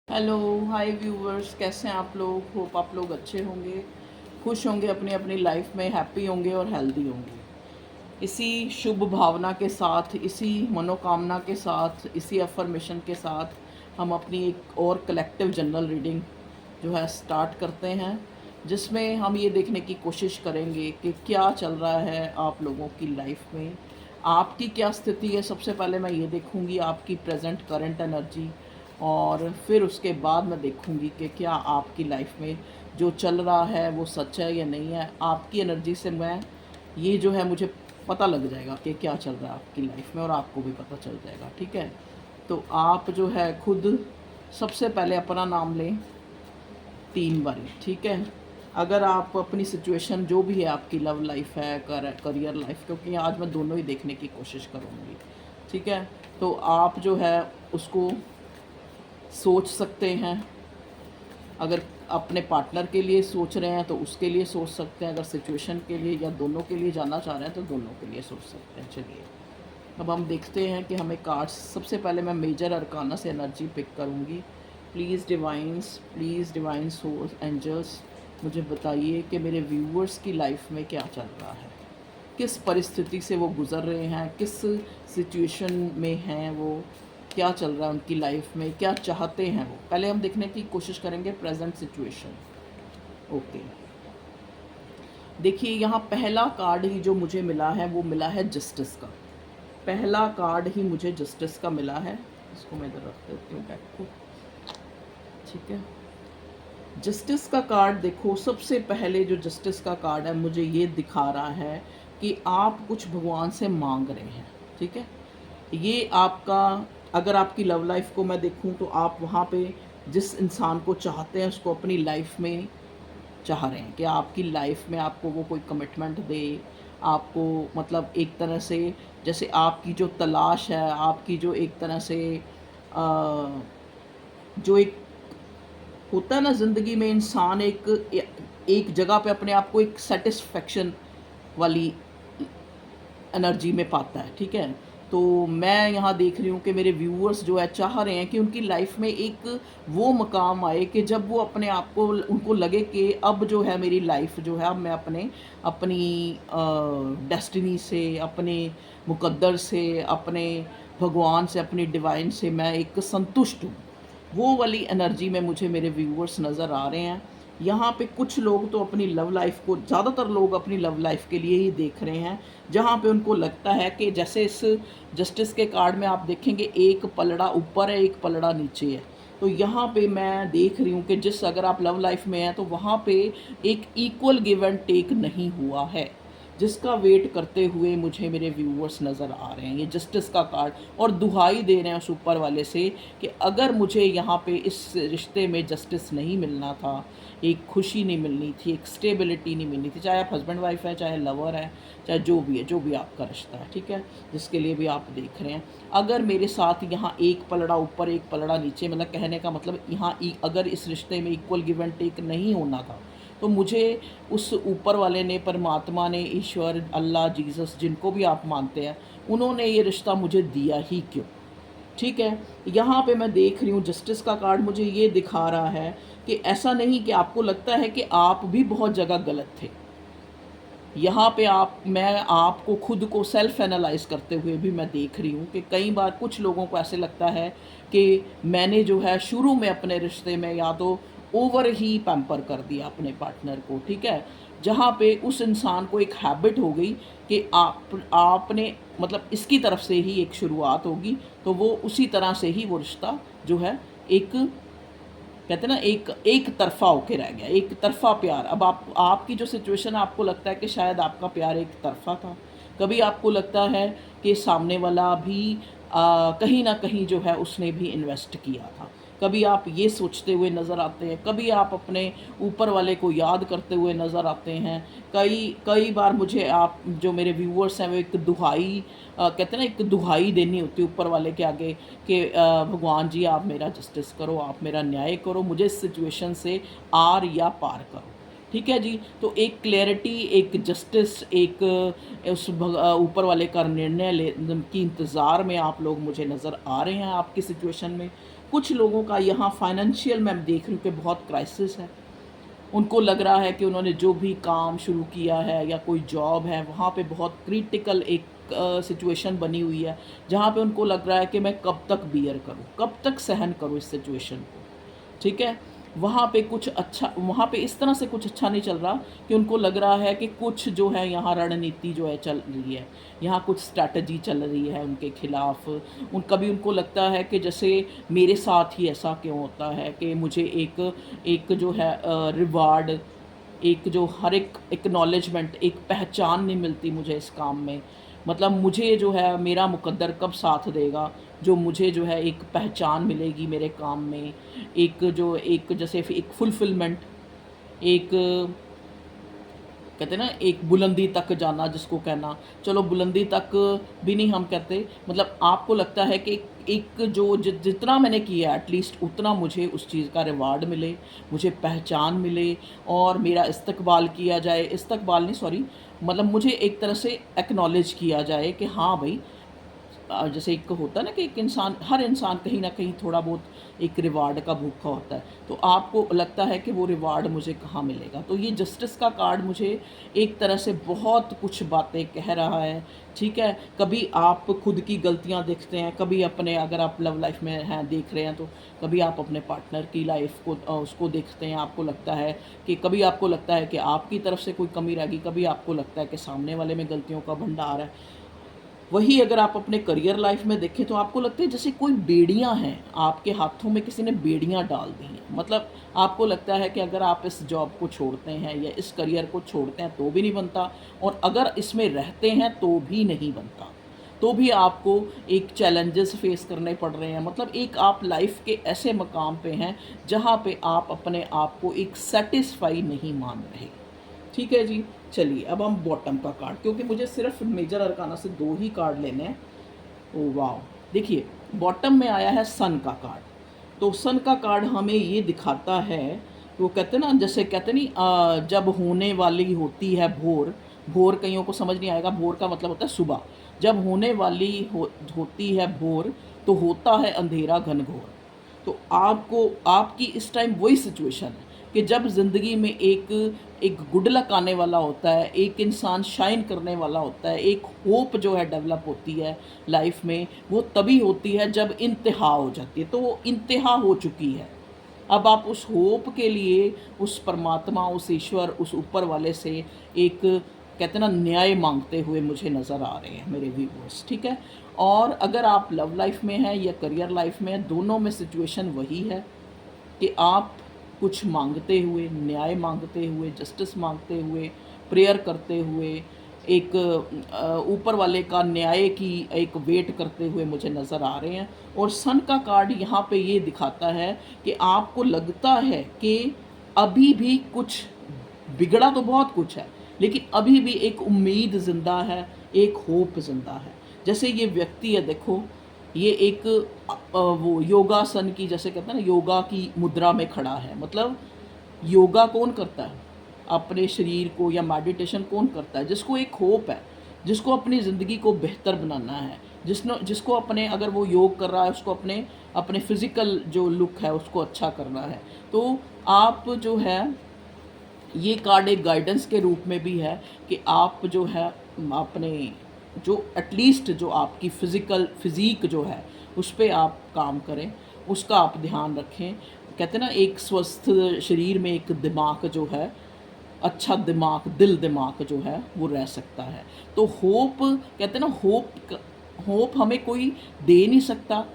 Hello, हाय viewers, कैसे हैं आप लोग। होप आप लोग अच्छे होंगे, खुश होंगे, अपनी अपनी लाइफ में हैप्पी होंगे और हेल्दी होंगे। इसी शुभ भावना के साथ, इसी मनोकामना के साथ, इसी अफर्मेशन के साथ हम अपनी एक और कलेक्टिव जनरल रीडिंग जो है स्टार्ट करते हैं, जिसमें हम ये देखने की कोशिश करेंगे कि क्या चल रहा है आप लोगों की लाइफ में, आपकी क्या स्थिति है। सबसे पहले मैं ये देखूंगी आपकी प्रेजेंट करंट एनर्जी, और फिर उसके बाद मैं देखूंगी कि क्या आपकी लाइफ में जो चल रहा है वो सच है या नहीं है। आपकी एनर्जी से मैं ये जो है मुझे पता लग जाएगा कि क्या चल रहा है आपकी लाइफ में, और आपको भी पता चल जाएगा। ठीक है, तो आप जो है खुद सबसे पहले अपना नाम लें 3 बारी। ठीक है, अगर आप अपनी सिचुएशन जो भी है, आपकी लव लाइफ है, करियर लाइफ, क्योंकि आज मैं दोनों ही देखने की कोशिश करूँगी। ठीक है, तो आप जो है उसको सोच सकते हैं। अगर अपने पार्टनर के लिए सोच रहे हैं तो उसके लिए सोच सकते हैं, अगर सिचुएशन के लिए या दोनों के लिए जानना चाह रहे हैं तो दोनों के लिए सोच सकते हैं। चलिए अब हम देखते हैं कि हमें कार्ड्स, सबसे पहले मैं मेजर अरकाना से एनर्जी पिक करूंगी। प्लीज़ डिवाइन सोर्स एंजल्स, मुझे बताइए कि मेरे व्यूअर्स की लाइफ में क्या चल रहा है, किस परिस्थिति से वो गुज़र रहे हैं, किस सिचुएशन में हैं वो, क्या चल रहा है उनकी लाइफ में, क्या चाहते हैं वो। पहले हम देखने की कोशिश करेंगे प्रेजेंट सिचुएशन। ओके, देखिए यहाँ पहला कार्ड ही जो मुझे मिला है वो मिला है जस्टिस का। पहला कार्ड ही मुझे जस्टिस का मिला है। इसको मैं इधर रख देती हूँ बैक को। ठीक है, जस्टिस का कार्ड देखो, सबसे पहले जो जस्टिस का कार्ड है मुझे ये दिखा रहा है कि आप कुछ भगवान से मांग रहे हैं। ठीक है, ये आपका, अगर आपकी लव लाइफ को मैं देखूं तो आप वहाँ पे जिस इंसान को चाहते हैं उसको अपनी लाइफ में चाह रहे हैं कि आपकी लाइफ में आपको वो कोई कमिटमेंट दे, आपको मतलब एक तरह से जैसे आपकी जो तलाश है, आपकी जो एक तरह से जो एक होता है ना ज़िंदगी में, इंसान एक जगह पे अपने आप को एक सेटिस्फेक्शन वाली एनर्जी में पाता है। ठीक है, तो मैं यहाँ देख रही हूँ कि मेरे व्यूअर्स जो है चाह रहे हैं कि उनकी लाइफ में एक वो मकाम आए कि जब वो अपने आप को, उनको लगे कि अब जो है मेरी लाइफ जो है, अब मैं अपनी डेस्टिनी से, अपने मुकद्दर से, अपने भगवान से, अपनी डिवाइन से मैं एक संतुष्ट हूँ। वो वाली एनर्जी में मुझे मेरे व्यूअर्स नज़र आ रहे हैं। यहाँ पे कुछ लोग तो अपनी लव लाइफ को, ज़्यादातर लोग अपनी लव लाइफ के लिए ही देख रहे हैं, जहाँ पे उनको लगता है कि जैसे इस जस्टिस के कार्ड में आप देखेंगे एक पलड़ा ऊपर है, एक पलड़ा नीचे है। तो यहाँ पे मैं देख रही हूँ कि जिस, अगर आप लव लाइफ में हैं तो वहाँ पे एक इक्वल गिव एंड टेक नहीं हुआ है, जिसका वेट करते हुए मुझे मेरे व्यूअर्स नज़र आ रहे हैं। ये जस्टिस का कार्ड, और दुहाई दे रहे हैं उस ऊपर वाले से कि अगर मुझे यहाँ पे इस रिश्ते में जस्टिस नहीं मिलना था, एक खुशी नहीं मिलनी थी, एक स्टेबिलिटी नहीं मिलनी थी, चाहे आप हस्बैंड वाइफ है, चाहे लवर है, चाहे जो भी है, जो भी आपका रिश्ता है, ठीक है, जिसके लिए भी आप देख रहे हैं, अगर मेरे साथ यहाँ एक पलड़ा ऊपर एक पलड़ा नीचे, मतलब कहने का मतलब यहाँ अगर इस रिश्ते में इक्वल गिव एंड टेक नहीं होना था, तो मुझे उस ऊपर वाले ने, परमात्मा ने, ईश्वर, अल्लाह, जीसस, जिनको भी आप मानते हैं, उन्होंने ये रिश्ता मुझे दिया ही क्यों। ठीक है, यहाँ पे मैं देख रही हूँ जस्टिस का कार्ड मुझे ये दिखा रहा है कि ऐसा नहीं कि आपको लगता है कि आप भी बहुत जगह गलत थे। यहाँ पे मैं आपको खुद को सेल्फ एनालाइज करते हुए भी मैं देख रही हूँ कि कई बार कुछ लोगों को ऐसे लगता है कि मैंने जो है शुरू में अपने रिश्ते में या तो ओवर ही पैम्पर कर दिया अपने पार्टनर को। ठीक है, जहाँ पे उस इंसान को एक हैबिट हो गई कि आपने मतलब इसकी तरफ से ही एक शुरुआत होगी, तो वो उसी तरह से ही वो रिश्ता जो है, एक कहते हैं ना, एक तरफा होके रह गया, एक तरफा प्यार। अब आपकी जो सिचुएशन है, आपको लगता है कि शायद आपका प्यार एक तरफा था। कभी आपको लगता है कि सामने वाला भी कहीं ना कहीं जो है उसने भी इन्वेस्ट किया था। कभी आप ये सोचते हुए नज़र आते हैं, कभी आप अपने ऊपर वाले को याद करते हुए नज़र आते हैं। कई कई बार मुझे, आप जो मेरे व्यूअर्स हैं, वो एक दुहाई कहते हैं ना, एक दुहाई देनी होती है ऊपर वाले के आगे कि भगवान जी आप मेरा जस्टिस करो, आप मेरा न्याय करो, मुझे इस सिचुएशन से आर या पार करो। ठीक है जी, तो एक क्लैरिटी, एक जस्टिस, एक उस ऊपर वाले का निर्णय ले की इंतज़ार में आप लोग मुझे नज़र आ रहे हैं आपकी सिचुएशन में। कुछ लोगों का यहाँ फाइनेंशियल मैं देख रही हूँ कि बहुत क्राइसिस है। उनको लग रहा है कि उन्होंने जो भी काम शुरू किया है या कोई जॉब है, वहाँ पे बहुत क्रिटिकल एक सिचुएशन बनी हुई है, जहाँ पे उनको लग रहा है कि मैं कब तक बियर करूँ, कब तक सहन करूँ इस सिचुएशन को, ठीक है? वहाँ पे इस तरह से कुछ अच्छा नहीं चल रहा कि उनको लग रहा है कि कुछ जो है यहाँ रणनीति जो है चल रही है, यहाँ कुछ स्ट्रैटेजी चल रही है उनके खिलाफ। कभी उनको लगता है कि जैसे मेरे साथ ही ऐसा क्यों होता है कि मुझे एक एक जो है रिवार्ड, एक जो हर एक एक्नॉलेजमेंट, एक पहचान नहीं मिलती मुझे इस काम में। मतलब मुझे जो है मेरा मुकद्दर कब साथ देगा, जो मुझे जो है एक पहचान मिलेगी मेरे काम में, एक जैसे एक फुलफिलमेंट, एक कहते हैं ना एक बुलंदी तक जाना जिसको कहना, चलो बुलंदी तक भी नहीं हम कहते, मतलब आपको लगता है कि एक जो जितना मैंने किया एटलीस्ट उतना मुझे उस चीज़ का रिवार्ड मिले, मुझे पहचान मिले और मेरा इस्तकबाल किया जाए, इस्तकबाल नहीं सॉरी, मतलब मुझे एक तरह से एक्नॉलेज किया जाए कि हाँ भाई, जैसे एक होता है ना कि एक इंसान, हर इंसान कहीं ना कहीं थोड़ा बहुत एक रिवार्ड का भूखा होता है, तो आपको लगता है कि वो रिवार्ड मुझे कहाँ मिलेगा। तो ये जस्टिस का कार्ड मुझे एक तरह से बहुत कुछ बातें कह रहा है, ठीक है? कभी आप खुद की गलतियाँ देखते हैं, कभी अपने, अगर आप लव लाइफ में हैं देख रहे हैं तो कभी आप अपने पार्टनर की लाइफ को उसको देखते हैं, आपको लगता है कि कभी आपको लगता है कि आपकी तरफ से कोई कमी रह गई, कभी आपको लगता है कि सामने वाले में गलतियों का भंडार है। वही अगर आप अपने करियर लाइफ में देखें तो आपको लगता है जैसे कोई बेड़ियां हैं, आपके हाथों में किसी ने बेड़ियां डाल दी हैं। मतलब आपको लगता है कि अगर आप इस जॉब को छोड़ते हैं या इस करियर को छोड़ते हैं तो भी नहीं बनता, और अगर इसमें रहते हैं तो भी नहीं बनता, तो भी आपको एक चैलेंजेस फेस करने पड़ रहे हैं। मतलब एक आप लाइफ के ऐसे मकाम पे हैं जहाँ पे आप अपने आप को एक सेटिस्फाई नहीं मान रहे, ठीक है जी। चलिए अब हम बॉटम का कार्ड, क्योंकि मुझे सिर्फ मेजर अरकाना से 2 ही कार्ड लेने हैं। ओ वाह, देखिए बॉटम में आया है सन का कार्ड। तो सन का कार्ड हमें ये दिखाता है, वो कहते हैं ना, जैसे कहते नहीं जब होने वाली होती है भोर, भोर कईयों को समझ नहीं आएगा, भोर का मतलब होता है सुबह, जब होने वाली होती है भोर तो होता है अंधेरा घनघोर। तो आपको, आपकी इस टाइम वही सिचुएशन है कि जब ज़िंदगी में एक गुड लक आने वाला होता है, एक इंसान शाइन करने वाला होता है, एक होप जो है डेवलप होती है लाइफ में, वो तभी होती है जब इंतहा हो जाती है। तो वो इंतहा हो चुकी है। अब आप उस होप के लिए उस परमात्मा, उस ईश्वर, उस ऊपर वाले से एक कहते हैं ना न्याय मांगते हुए मुझे नज़र आ रहे हैं मेरे व्यूअर्स, ठीक है? और अगर आप लव लाइफ में हैं या करियर लाइफ में हैं, दोनों में सिचुएशन वही है कि आप कुछ मांगते हुए, न्याय मांगते हुए, जस्टिस मांगते हुए, प्रेयर करते हुए, एक ऊपर वाले का न्याय की एक वेट करते हुए मुझे नज़र आ रहे हैं। और सन का कार्ड यहाँ पे ये दिखाता है कि आपको लगता है कि अभी भी कुछ बिगड़ा तो बहुत कुछ है, लेकिन अभी भी एक उम्मीद ज़िंदा है, एक होप ज़िंदा है। जैसे ये व्यक्ति है, देखो ये एक वो योगासन की, जैसे कहते हैं ना योगा की मुद्रा में खड़ा है। मतलब योगा कौन करता है अपने शरीर को, या मेडिटेशन कौन करता है? जिसको एक होप है, जिसको अपनी ज़िंदगी को बेहतर बनाना है, जिसको अपने, अगर वो योग कर रहा है उसको अपने अपने फिज़िकल जो लुक है उसको अच्छा करना है। तो आप जो है, ये कार्ड एक गाइडेंस के रूप में भी है कि आप जो है अपने, जो एटलीस्ट जो आपकी फिज़ीक जो है उस पे आप काम करें, उसका आप ध्यान रखें। कहते हैं ना एक स्वस्थ शरीर में एक दिमाग जो है, अच्छा दिमाग, दिमाग जो है वो रह सकता है। तो होप, कहते हैं ना होप हमें कोई दे नहीं सकता।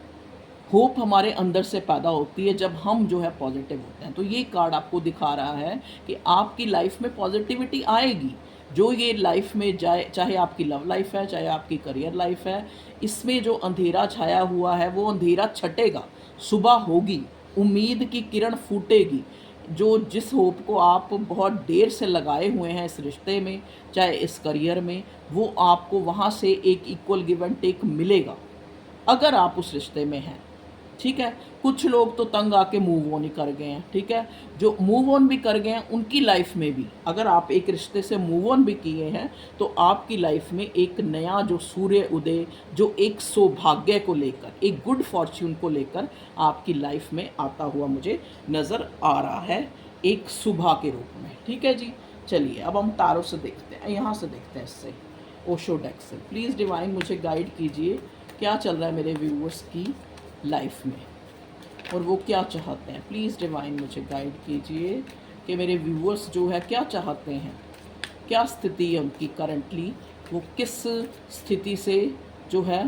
होप हमारे अंदर से पैदा होती है जब हम जो है पॉजिटिव होते हैं। तो ये कार्ड आपको दिखा रहा है कि आपकी लाइफ में पॉजिटिविटी आएगी। जो ये लाइफ में जाए, चाहे आपकी लव लाइफ है, चाहे आपकी करियर लाइफ है, इसमें जो अंधेरा छाया हुआ है वो अंधेरा छटेगा, सुबह होगी, उम्मीद की किरण फूटेगी। जो जिस होप को आप बहुत देर से लगाए हुए हैं इस रिश्ते में, चाहे इस करियर में, वो आपको वहाँ से एक इक्वल गिव एंड टेक मिलेगा अगर आप उस रिश्ते में हैं। ठीक है। कुछ लोग तो तंग आके मूव ऑन ही कर गए हैं, ठीक है। जो मूव ऑन भी कर गए हैं उनकी लाइफ में भी अगर आप एक रिश्ते से मूव ऑन भी किए हैं तो आपकी लाइफ में एक नया जो सूर्य उदय, जो एक सौभाग्य को लेकर, एक गुड फॉर्च्यून को लेकर आपकी लाइफ में आता हुआ मुझे नज़र आ रहा है, एक सुबह के रूप में, ठीक है जी। चलिए अब हम तारों से देखते हैं, यहाँ से देखते हैं इससे, ओशो डेक से। प्लीज़ डिवाइन मुझे गाइड कीजिए क्या चल रहा है मेरे व्यूअर्स की लाइफ में और वो क्या चाहते हैं। प्लीज़ डिवाइन मुझे गाइड कीजिए कि मेरे व्यूअर्स जो है क्या चाहते हैं, क्या स्थिति है उनकी करंटली, वो किस स्थिति से जो है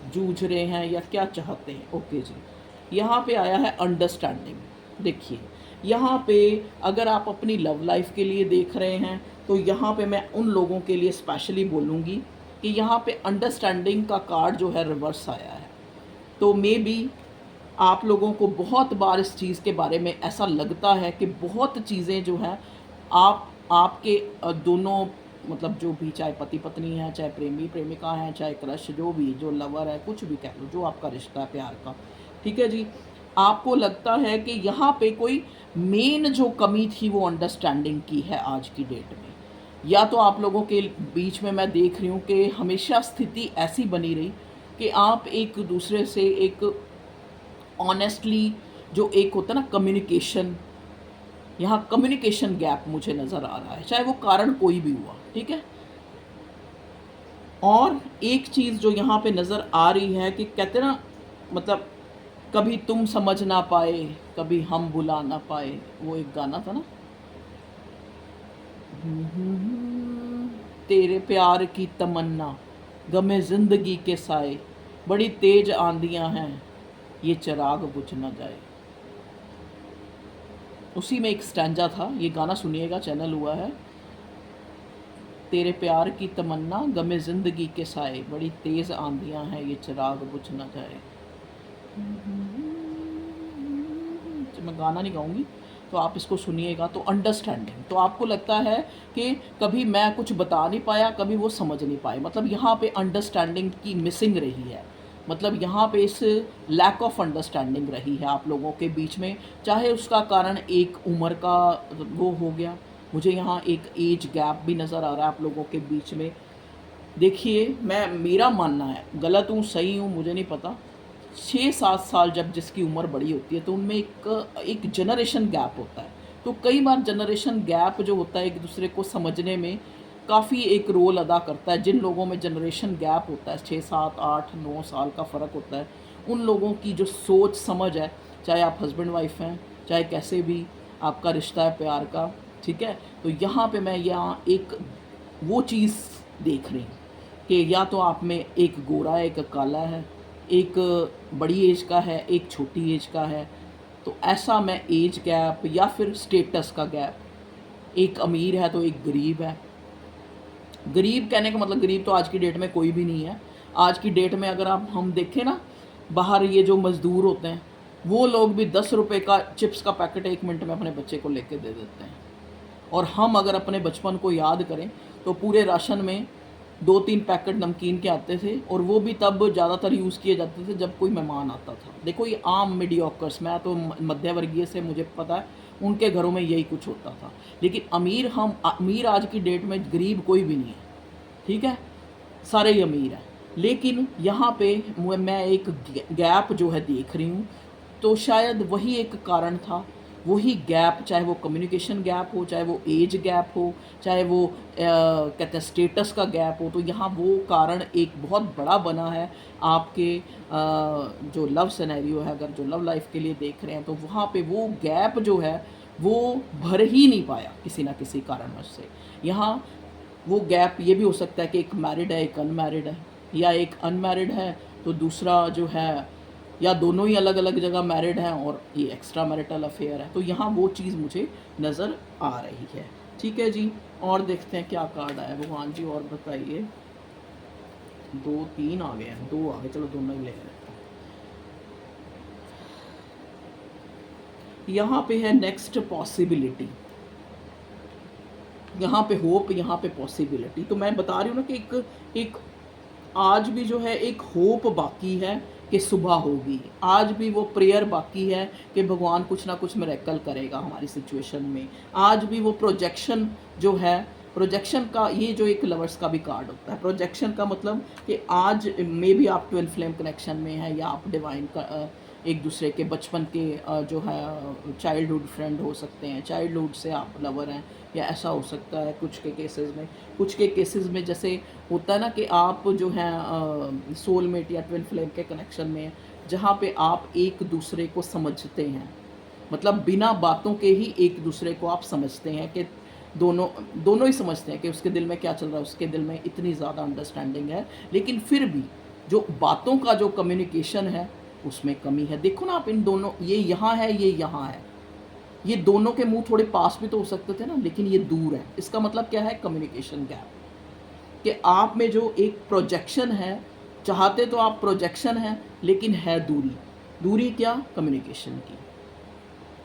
जूझ रहे हैं या क्या चाहते हैं। ओके जी, यहाँ पे आया है अंडरस्टैंडिंग। देखिए यहाँ पे अगर आप अपनी लव लाइफ के लिए देख रहे हैं तो यहाँ पे मैं उन लोगों के लिए स्पेशली बोलूँगी कि यहाँ पे अंडरस्टैंडिंग का कार्ड जो है रिवर्स आया है। तो मे बी आप लोगों को बहुत बार इस चीज़ के बारे में ऐसा लगता है कि बहुत चीज़ें जो हैं आपके दोनों मतलब जो भी, चाहे पति पत्नी है, चाहे प्रेमी प्रेमिका है, चाहे क्रश, जो भी, जो लवर है, कुछ भी कह लो, जो आपका रिश्ता है प्यार का, ठीक है जी। आपको लगता है कि यहाँ पे कोई मेन जो कमी थी वो अंडरस्टैंडिंग की है आज की डेट में, या तो आप लोगों के बीच में मैं देख रही हूँ कि हमेशा स्थिति ऐसी बनी रही कि आप एक दूसरे से एक ऑनेस्टली जो एक होता है ना कम्युनिकेशन, यहाँ कम्युनिकेशन गैप मुझे नज़र आ रहा है, चाहे वो कारण कोई भी हुआ, ठीक है। और एक चीज़ जो यहाँ पे नज़र आ रही है कि कहते ना, मतलब कभी तुम समझ ना पाए, कभी हम बुला ना पाए, वो एक गाना था ना, तेरे प्यार की तमन्ना गमे ज़िंदगी के साए, बड़ी तेज आंधियां हैं ये चिराग बुझ ना जाए। उसी में एक स्टैंजा था, ये गाना सुनिएगा, चैनल हुआ है, तेरे प्यार की तमन्ना गमे ज़िंदगी के साए, बड़ी तेज़ आंधियां हैं ये चिराग बुझ ना जाए। मैं गाना नहीं गाऊंगी तो आप इसको सुनिएगा। तो अंडरस्टैंडिंग, तो आपको लगता है कि कभी मैं कुछ बता नहीं पाया, कभी वो समझ नहीं पाए, मतलब यहाँ पे अंडरस्टैंडिंग की मिसिंग रही है, मतलब यहाँ पे इस लैक ऑफ अंडरस्टैंडिंग रही है आप लोगों के बीच में। चाहे उसका कारण एक उम्र का वो हो गया, मुझे यहाँ एक एज गैप भी नज़र आ रहा है आप लोगों के बीच में। देखिए मेरा मानना है, गलत हूँ सही हूँ मुझे नहीं पता, 6-7 साल जब जिसकी उम्र बड़ी होती है तो उनमें एक जनरेशन गैप होता है। तो कई बार जनरेशन गैप जो होता है एक दूसरे को समझने में काफ़ी एक रोल अदा करता है। जिन लोगों में जनरेशन गैप होता है, 6-7-8-9 साल का फ़र्क होता है, उन लोगों की जो सोच समझ है, चाहे आप हस्बैंड वाइफ हैं, चाहे कैसे भी आपका रिश्ता है प्यार का, ठीक है। तो यहाँ पे मैं यहाँ एक वो चीज़ देख रही हूँ कि या तो आप में एक गोरा है, एक काला है, एक बड़ी एज का है, एक छोटी एज का है। तो ऐसा मैं एज गैप या फिर स्टेटस का गैप, एक अमीर है तो एक गरीब है। गरीब कहने का मतलब, गरीब तो आज की डेट में कोई भी नहीं है। आज की डेट में अगर हम देखें ना, बाहर ये जो मज़दूर होते हैं वो लोग भी 10 रुपये का चिप्स का पैकेट 1 मिनट में अपने बच्चे को लेके दे देते हैं। और हम अगर अपने बचपन को याद करें तो पूरे राशन में 2-3 पैकेट नमकीन के आते थे, और वो भी तब ज़्यादातर यूज़ किए जाते थे जब कोई मेहमान आता था। देखो ये आम मीडियोकर्स, मैं तो मध्य वर्गीय से, मुझे पता है उनके घरों में यही कुछ होता था। लेकिन अमीर आज की डेट में, गरीब कोई भी नहीं है, ठीक है, सारे ही अमीर हैं। लेकिन यहाँ पे मैं एक गैप जो है देख रही हूँ, तो शायद वही एक कारण था, वही गैप, चाहे वो कम्युनिकेशन गैप हो, चाहे वो एज गैप हो, चाहे वो कहते हैं स्टेटस का गैप हो, तो यहाँ वो कारण एक बहुत बड़ा बना है आपके जो लव सिनेरियो है, अगर जो लव लाइफ के लिए देख रहे हैं, तो वहाँ पे वो गैप जो है वो भर ही नहीं पाया किसी ना किसी कारणवश से। यहाँ वो गैप ये भी हो सकता है कि एक मैरिड है, एक अनमैरिड है, या एक अनमैरिड है तो दूसरा जो है, या दोनों ही अलग अलग जगह मैरिड हैं और ये एक्स्ट्रा मैरिटल अफेयर है। तो यहाँ वो चीज़ मुझे नज़र आ रही है, ठीक है जी। और देखते हैं क्या कार्ड आया भगवान जी, और बताइए। 2-3 आ गए हैं, 2 आ गए, चलो दोनों ही ले लेते हैं। यहाँ पे है नेक्स्ट पॉसिबिलिटी, यहाँ पे होप, यहाँ पे पॉसिबिलिटी। तो मैं बता रही हूँ ना कि एक आज भी जो है एक होप बाकी है कि सुबह होगी, आज भी वो प्रेयर बाकी है कि भगवान कुछ ना कुछ मिरेकल करेगा हमारी सिचुएशन में। आज भी वो प्रोजेक्शन जो है, प्रोजेक्शन का ये जो एक लवर्स का भी कार्ड होता है, प्रोजेक्शन का मतलब कि आज मे बी आप ट्विन फ्लेम कनेक्शन में हैं, या आप डिवाइन का एक दूसरे के बचपन के जो है चाइल्डहुड फ्रेंड हो सकते हैं, चाइल्डहुड से आप लवर हैं, या ऐसा हो सकता है कुछ के केसेस में। कुछ के केसेस में जैसे होता है ना कि आप जो हैं सोलमेट या ट्विन फ्लेम के कनेक्शन में हैं, जहाँ पे आप एक दूसरे को समझते हैं, मतलब बिना बातों के ही एक दूसरे को आप समझते हैं कि दोनों दोनों ही समझते हैं कि उसके दिल में क्या चल रहा है, उसके दिल में इतनी ज़्यादा अंडरस्टैंडिंग है, लेकिन फिर भी जो बातों का जो कम्युनिकेशन है उसमें कमी है। देखो ना आप, इन दोनों, ये यहाँ है, ये यहाँ है, ये दोनों के मुंह थोड़े पास भी तो हो सकते थे ना, लेकिन ये दूर है। इसका मतलब क्या है? कम्युनिकेशन गैप, कि आप में जो एक प्रोजेक्शन है, चाहते तो आप प्रोजेक्शन है, लेकिन है दूरी। दूरी क्या? कम्युनिकेशन की,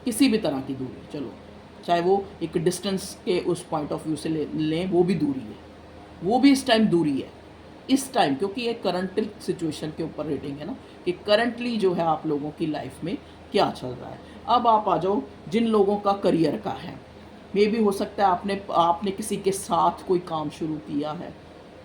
किसी भी तरह की दूरी, चलो चाहे वो एक डिस्टेंस के उस पॉइंट ऑफ व्यू से लें, वो भी दूरी है, वो भी इस टाइम दूरी है। इस टाइम, क्योंकि ये करंट सिचुएशन के ऊपर रेटिंग है ना, कि करंटली जो है आप लोगों की लाइफ में क्या चल रहा है। अब आप आ जाओ जिन लोगों का करियर का है, मे भी हो सकता है आपने किसी के साथ कोई काम शुरू किया है,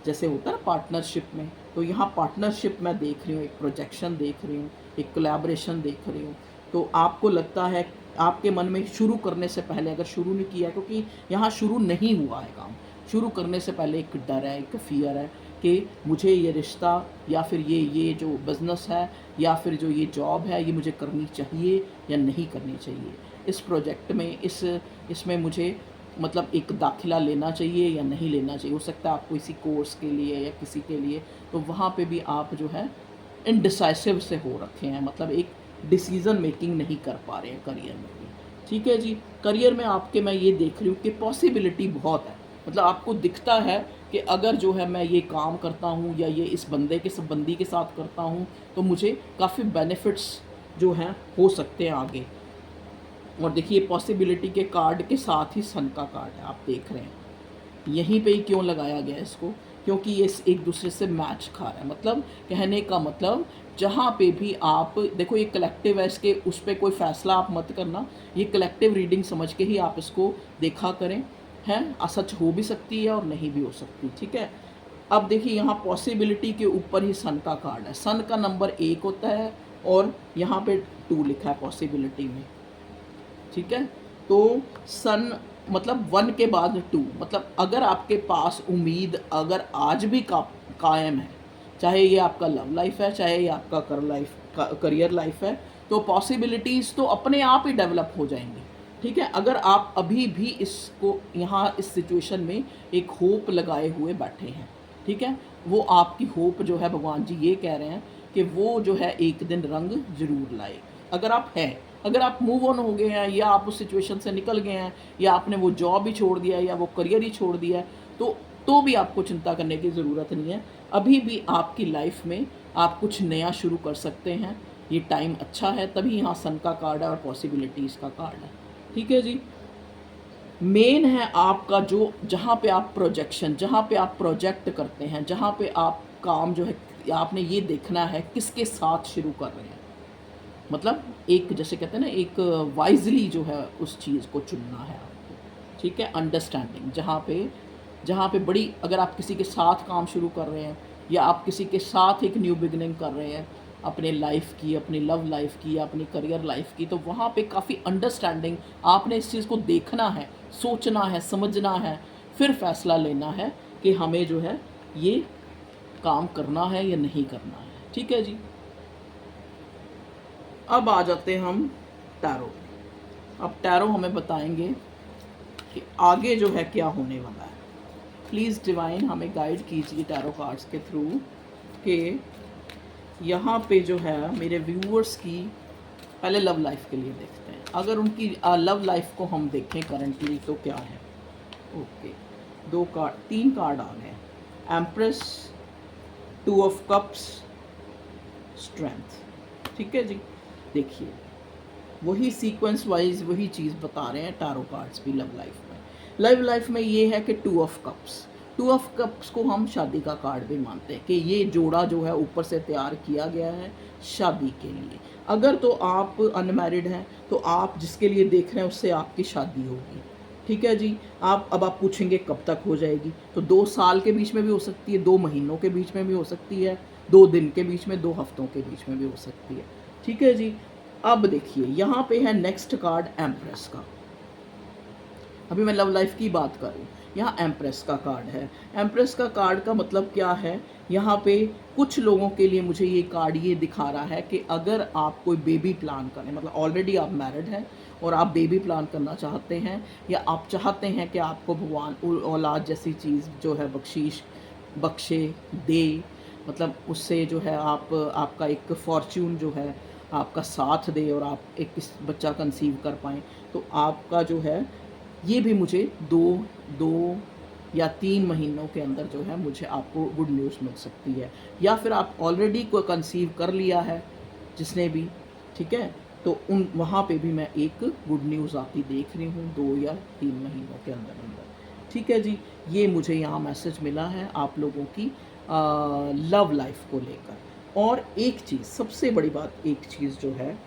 जैसे होता है ना पार्टनरशिप में, तो यहाँ पार्टनरशिप मैं देख रही हूँ, एक प्रोजेक्शन देख रही हूँ, एक कोलैबोरेशन देख रही हूँ। तो आपको लगता है, आपके मन में शुरू करने से पहले, अगर शुरू नहीं किया, क्योंकि यहाँ शुरू नहीं हुआ है काम, शुरू करने से पहले एक डर है, एक फियर है कि मुझे ये रिश्ता, या फिर ये जो बिज़नेस है, या फिर जो ये जॉब है, ये मुझे करनी चाहिए या नहीं करनी चाहिए। इस प्रोजेक्ट में, इसमें मुझे मतलब एक दाखिला लेना चाहिए या नहीं लेना चाहिए। हो सकता है आप किसी कोर्स के लिए या किसी के लिए, तो वहाँ पे भी आप जो है इनडिसाइसिव से हो रखे हैं, मतलब एक डिसीज़न मेकिंग नहीं कर पा रहे हैं करियर में भी। ठीक है जी, करियर में आपके मैं ये देख रही हूँ कि पॉसिबिलिटी बहुत है, मतलब आपको दिखता है कि अगर जो है मैं ये काम करता हूँ, या ये इस बंदी के साथ करता हूँ, तो मुझे काफ़ी बेनिफिट्स जो हैं हो सकते हैं आगे। और देखिए पॉसिबिलिटी के कार्ड के साथ ही सन का कार्ड है, आप देख रहे हैं यहीं पे ही क्यों लगाया गया है इसको, क्योंकि ये एक दूसरे से मैच खा रहा है। मतलब कहने का मतलब, जहाँ पे भी आप देखो, ये कलेक्टिव है, इसके उस पर कोई फ़ैसला आप मत करना, ये कलेक्टिव रीडिंग समझ के ही आप इसको देखा करें, हैं सच हो भी सकती है और नहीं भी हो सकती। ठीक है, अब देखिए यहाँ पॉसिबिलिटी के ऊपर ही सन का कार्ड है, सन का नंबर 1 होता है, और यहाँ पे 2 लिखा है पॉसिबिलिटी में। ठीक है, तो सन मतलब 1 के बाद 2, मतलब अगर आपके पास उम्मीद अगर आज भी कायम है, चाहे ये आपका लव लाइफ है, चाहे ये आपका करियर लाइफ है, तो पॉसिबिलिटीज़ तो अपने आप ही डेवलप हो जाएंगी। ठीक है, अगर आप अभी भी इसको यहाँ इस सिचुएशन में एक होप लगाए हुए बैठे हैं, ठीक है, वो आपकी होप जो है, भगवान जी ये कह रहे हैं कि वो जो है एक दिन रंग जरूर लाए। अगर आप हैं, अगर आप मूव ऑन हो गए हैं, या आप उस सिचुएशन से निकल गए हैं, या आपने वो जॉब ही छोड़ दिया है, या वो करियर ही छोड़ दिया है, तो भी आपको चिंता करने की ज़रूरत नहीं है। अभी भी आपकी लाइफ में आप कुछ नया शुरू कर सकते हैं, ये टाइम अच्छा है, तभी यहाँ सन का कार्ड है और पॉसिबिलिटीज़ का कार्ड है। ठीक है जी, मेन है आपका जो, जहाँ पे आप प्रोजेक्शन, जहाँ पे आप प्रोजेक्ट करते हैं, जहाँ पे आप काम जो है, आपने ये देखना है किसके साथ शुरू कर रहे हैं। मतलब एक, जैसे कहते हैं ना, एक वाइजली जो है उस चीज़ को चुनना है आपको। ठीक है, अंडरस्टैंडिंग, जहाँ पे बड़ी, अगर आप किसी के साथ काम शुरू कर रहे हैं, या आप किसी के साथ एक न्यू बिगनिंग कर रहे हैं अपने लाइफ की, अपनी लव लाइफ की, या अपनी करियर लाइफ की, तो वहाँ पे काफ़ी अंडरस्टैंडिंग, आपने इस चीज़ को देखना है, सोचना है, समझना है, फिर फैसला लेना है कि हमें जो है ये काम करना है या नहीं करना है। ठीक है जी, अब आ जाते हैं हम टैरो। अब टैरो हमें बताएंगे कि आगे जो है क्या होने वाला है। प्लीज़ डिवाइन हमें गाइड कीजिए टैरो कार्ड्स के थ्रू, कि यहाँ पे जो है मेरे व्यूअर्स की, पहले लव लाइफ के लिए देखते हैं, अगर उनकी लव लाइफ को हम देखें करंटली तो क्या है। ओके, 3 कार्ड आ गए, एम्प्रेस, 2 ऑफ कप्स, स्ट्रेंथ। ठीक है जी, देखिए वही सीक्वेंस वाइज वही चीज़ बता रहे हैं टैरो कार्ड्स भी लव लाइफ में। लव लाइफ में ये है कि 2 of cups, two of cups को हम शादी का कार्ड भी मानते हैं कि ये जोड़ा जो है ऊपर से तैयार किया गया है शादी के लिए। अगर तो आप अनमैरिड हैं तो आप जिसके लिए देख रहे हैं उससे आपकी शादी होगी, ठीक है जी। आप पूछेंगे कब तक हो जाएगी, तो 2 साल के बीच में भी हो सकती है, 2 महीनों के बीच में भी हो सकती है, 2 दिन के बीच में, 2 हफ्तों के बीच में भी हो सकती है, ठीक है जी। अब देखिए यहाँ पे है नेक्स्ट कार्ड एम्प्रेस का। अभी मैं लव लाइफ की बात करूँ, यहाँ एम्प्रेस का कार्ड है। एम्प्रेस का कार्ड का मतलब क्या है, यहाँ पे कुछ लोगों के लिए मुझे ये कार्ड ये दिखा रहा है कि अगर आप कोई बेबी प्लान करें, मतलब ऑलरेडी आप मैरिड हैं और आप बेबी प्लान करना चाहते हैं, या आप चाहते हैं कि आपको भगवान औलाद जैसी चीज़ जो है बख्शीश बख्शे दे, मतलब उससे जो है आपका एक फॉर्च्यून जो है आपका साथ दे और आप एक बच्चा कंसीव कर पाएँ, तो आपका जो है ये भी मुझे 2 या 3 महीनों के अंदर जो है मुझे आपको गुड न्यूज़ मिल सकती है। या फिर आप ऑलरेडी को कंसीव कर लिया है जिसने भी, ठीक है, तो उन वहाँ पे भी मैं एक गुड न्यूज़ आती देख रही हूँ 2 या 3 महीनों के अंदर अंदर, ठीक है जी। ये मुझे यहाँ मैसेज मिला है आप लोगों की लव लाइफ को लेकर। और एक चीज़, सबसे बड़ी बात, एक चीज़ जो है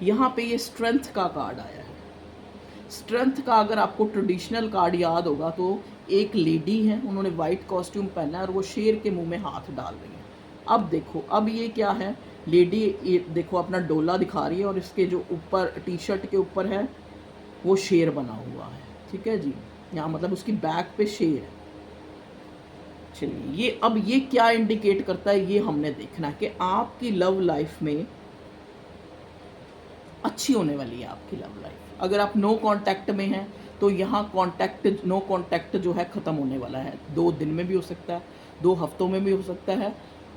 यहाँ पे ये स्ट्रेंथ का कार्ड आया है। स्ट्रेंथ का अगर आपको ट्रेडिशनल कार्ड याद होगा तो एक लेडी है, उन्होंने वाइट कॉस्ट्यूम पहना है और वो शेर के मुंह में हाथ डाल रही है। अब देखो, अब ये क्या है, लेडी ये देखो अपना डोला दिखा रही है और इसके जो ऊपर टी शर्ट के ऊपर है वो शेर बना हुआ है, ठीक है जी। यहाँ मतलब उसकी बैक पे शेर है। चलिए, ये अब ये क्या इंडिकेट करता है ये हमने देखना है कि आपकी लव लाइफ में अच्छी होने वाली है आपकी लव लाइफ। अगर आप नो कांटेक्ट में हैं तो यहाँ कांटेक्ट, नो कांटेक्ट जो है ख़त्म होने वाला है। 2 दिन में भी हो सकता है, 2 हफ्तों में भी हो सकता है,